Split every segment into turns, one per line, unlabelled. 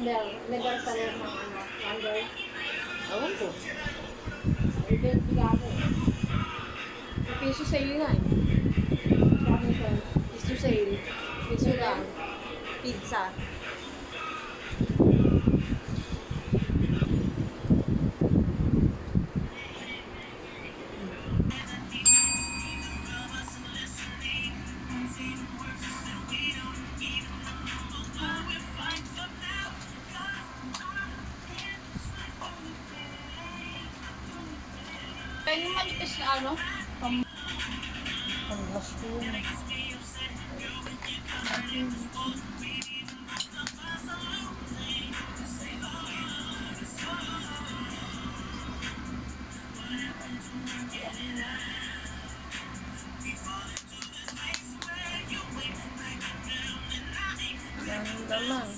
Never tayo ng ano, under. Ewan ko. Bigla ako. May piso sale nga eh. Piso sale. Piso lang. Pizza. Kaya yung manipis na ano? Pang-gasto. Ang laman.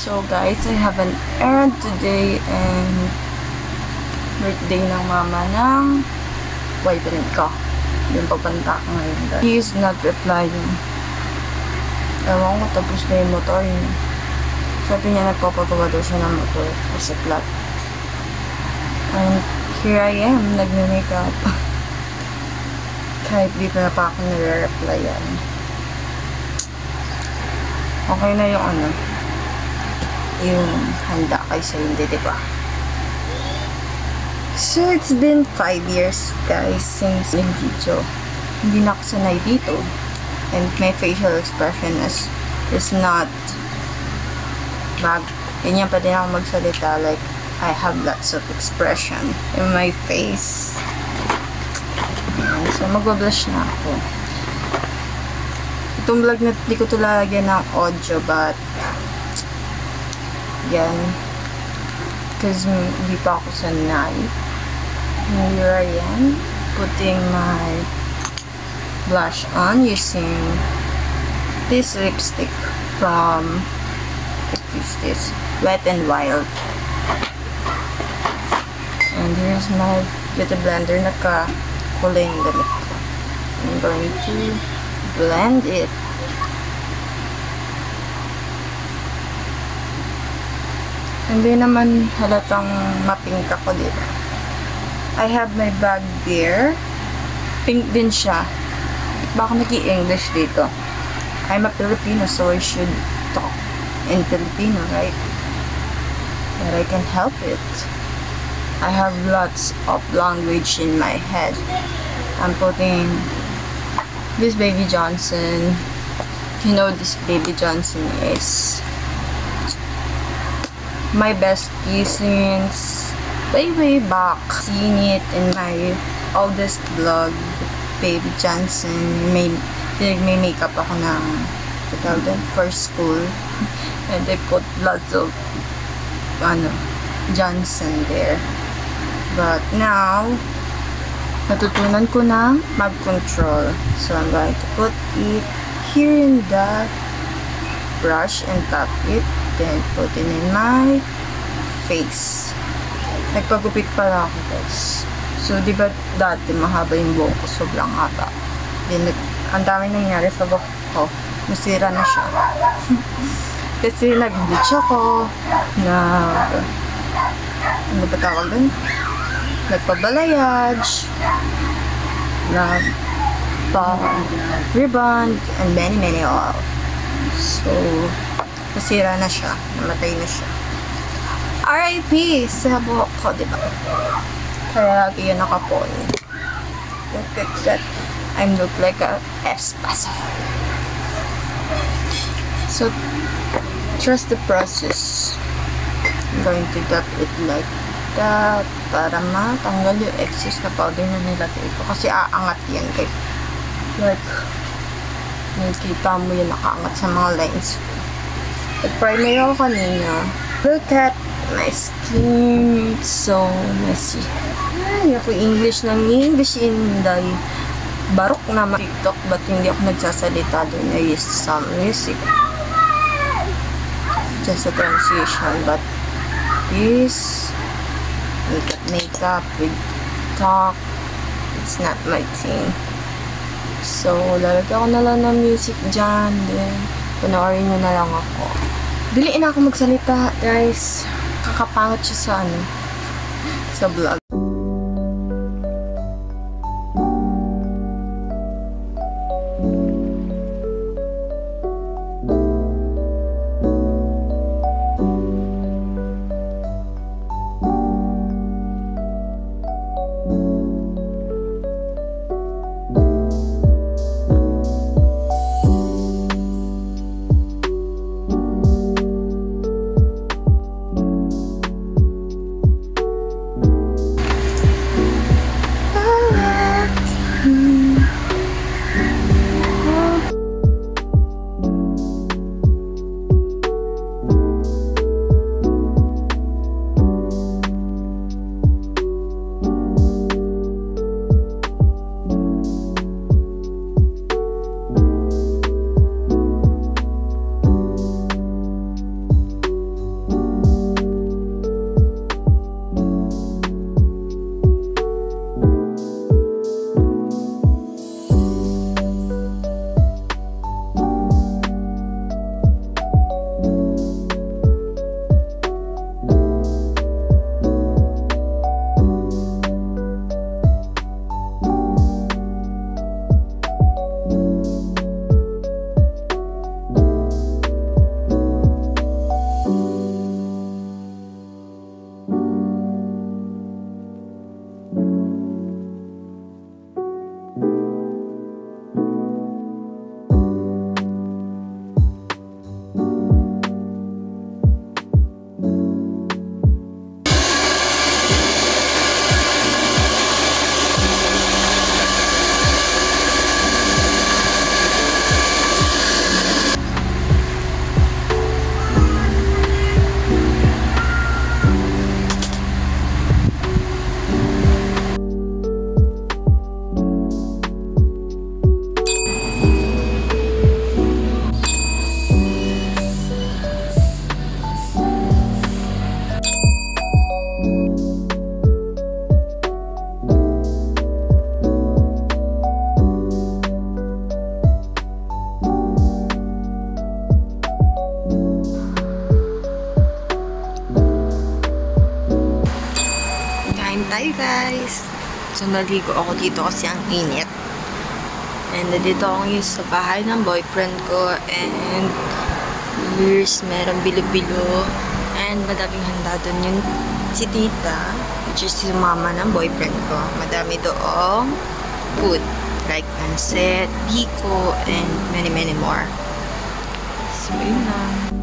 So guys, I have an errand today and birthday ng mama ng boyfriend ko. Yung papunta ko ngayon. He is not replying. Ewan ko, tapos na yung motor niya. Sabi niya nagpapagawa daw siya ng motor kasi flat. And here I am, nagme-makeup. Kahit dito na pa ako nire-replyan. Okay na yung ano, yung handa kaysa hindi, diba? So, it's been 5 years, guys, since nag-video. Hindi na ako sanay dito. And my facial expression is not bag. Ganyan pa din ako magsalita. Like, I have lots of expression in my face. Ayan. So, magbablush na ako. Itong vlog na hindi ko ito lalagyan ng audio, but yan. Because hindi pa ako sanay. Here I am, putting my blush on using this lipstick from, what is this? Wet n Wild. And here's my beauty blender. Naka-kulay yung damit ko. I'm going to blend it. Hindi naman halatang mapink ako dito. I have my bag there. Pink din siya. Baka naki-English dito. I'm a Filipino, so I should talk in Filipino, right? But I can help it. I have lots of language in my head. I'm putting this Baby Johnson. You know this Baby Johnson is my bestie since way back. Seen it in my oldest vlog, Baby Johnson. May makeup ako ng 2000 for school. And I put lots of Johnson there. But now, natutunan ko na mag-control. So I'm going to put it here in the brush and tap it. Then put it in my face. Nagpagupit pala ako, guys. So, di ba dati mahaba yung buhok ko, sobrang haba. Then, ang dami nangyari sa buhok ko. Nasira na siya. Kasi nag-bleach ako, ano ba tawag dun? Nagpabalayage, rebond, and many all. So, nasira na siya. Namatay na siya. RIP sa buhok ko, diba? Kaya lagi yun nakapony. Look at that. I look like a espresso. So, trust the process. I'm going to dab it like that para matanggal yung excess na powder na nilagay ko. Kasi aangat yan, guys. Like, nakikita mo yun nakaangat sa mga lines. Nag-primer ako kanina. Look at my skin. It's so messy. Ay, ako English ng English Inday. Barok naman TikTok, but hindi ako nagsasalita doon. I use some music. Just a transition, but this makeup with talk, it's not my thing. So, lalagyan ko na lang ng music dyan. Then, panoorin nyo na lang ako. Diliin na ako magsalita, guys. Kakapangot siya sa vlog. Tayo guys. So naligo ako dito kasi ang init. And dito ako ngayon sa bahay ng boyfriend ko. And here's meron bilo-bilo. And madaming handa doon yung si tita, which is si mama ng boyfriend ko. Madami doong food. Like pancit, biko, and many more. So yun lang.